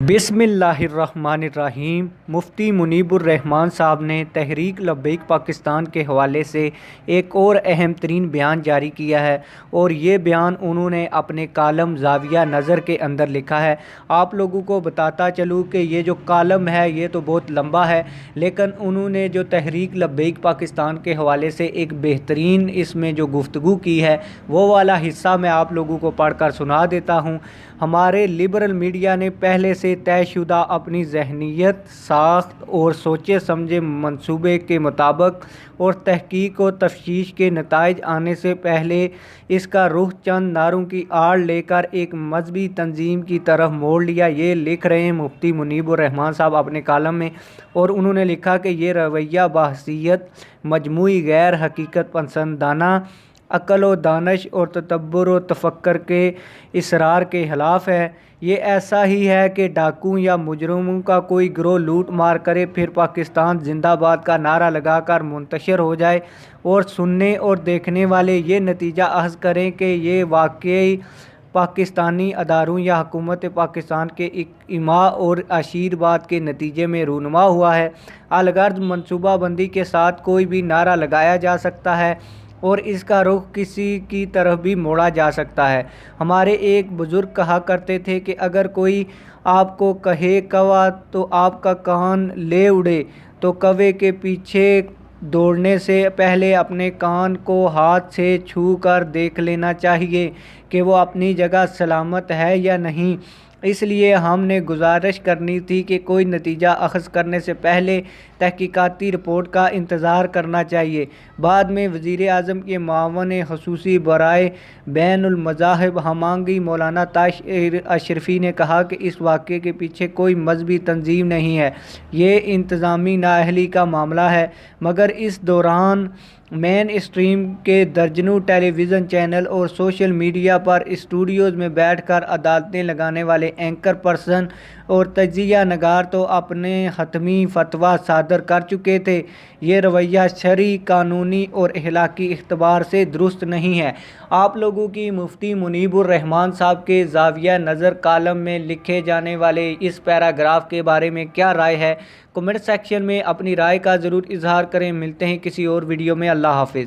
बिस्मिल्लाहिर्रहमानिर्रहीम। मुफ्ती मुनीबुर रहमान साहब ने तहरीक लब्बैक पाकिस्तान के हवाले से एक और अहम तरीन बयान जारी किया है और ये बयान उन्होंने अपने कालम ज़ाविया नज़र के अंदर लिखा है। आप लोगों को बताता चलूँ कि ये जो कालम है ये तो बहुत लंबा है, लेकिन उन्होंने जो तहरीक लब्बैक पाकिस्तान के हवाले से एक बेहतरीन इसमें जो गुफ्तगू की है वो वाला हिस्सा मैं आप लोगों को पढ़कर सुना देता हूँ। हमारे लिबरल मीडिया ने पहले से तयशुदा अपनी जहनीत, साख्त और सोचे समझे मंसूबे के मुताबिक और तहकीक और तफ्तीश के नताइज आने से पहले इसका रुख चंद नारों की आड़ लेकर एक मजहबी तंजीम की तरफ मोड़ लिया। ये लिख रहे हैं मुफ्ती मुनीबुर रहमान साहब अपने कालम में, और उन्होंने लिखा कि ये रवैया बहसीयत मजमूई गैर हकीकत पसंदाना अक्ल व दानश और तदब्बुर व तफक्कर के इसरार के खिलाफ है। ये ऐसा ही है कि डाकू या मुजरिमों का कोई गिरोह लूट मार करे, फिर पाकिस्तान जिंदाबाद का नारा लगाकर मुंतशिर हो जाए और सुनने और देखने वाले ये नतीजा अख़ज़ करें कि ये वाकई पाकिस्तानी अदारों या हुकूमत पाकिस्तान के इमा और आशीर्वाद के नतीजे में रूनुमा हुआ है। अलगर्ज मनसूबा बंदी के साथ कोई भी नारा लगाया जा सकता है और इसका रुख किसी की तरफ भी मोड़ा जा सकता है। हमारे एक बुज़ुर्ग कहा करते थे कि अगर कोई आपको कहे कौवा तो आपका कान ले उड़े, तो कौवे के पीछे दौड़ने से पहले अपने कान को हाथ से छू कर देख लेना चाहिए कि वो अपनी जगह सलामत है या नहीं। इसलिए हमने गुजारिश करनी थी कि कोई नतीजा अख़ज़ करने से पहले तहकीकाती रिपोर्ट का इंतज़ार करना चाहिए। बाद में वज़ीर आज़म के मुआवन ख़ुसूसी बराए बैनुल मज़ाहिब हमांगी मौलाना ताहिर अशरफ़ी ने कहा कि इस वाक़े के पीछे कोई मजहबी तंजीम नहीं है, ये इंतज़ामी नाअहली का मामला है। मगर इस दौरान मेन स्ट्रीम के दर्जनों टेलीविज़न चैनल और सोशल मीडिया पर स्टूडियोज़ में बैठकर अदालतें लगाने वाले एंकर पर्सन और तजिया नगार तो अपने हतमी फतवा सादर कर चुके थे। ये रवैया शरई, कानूनी और अखलाकी इख्तिबार से दुरुस्त नहीं है। आप लोगों की मुफ्ती मुनीबुर रहमान साहब के ज़ाविया नज़र कालम में लिखे जाने वाले इस पैराग्राफ के बारे में क्या राय है? कमेंट सेक्शन में अपनी राय का ज़रूर इजहार करें। मिलते हैं किसी और वीडियो में। अल्लाह हाफिज़।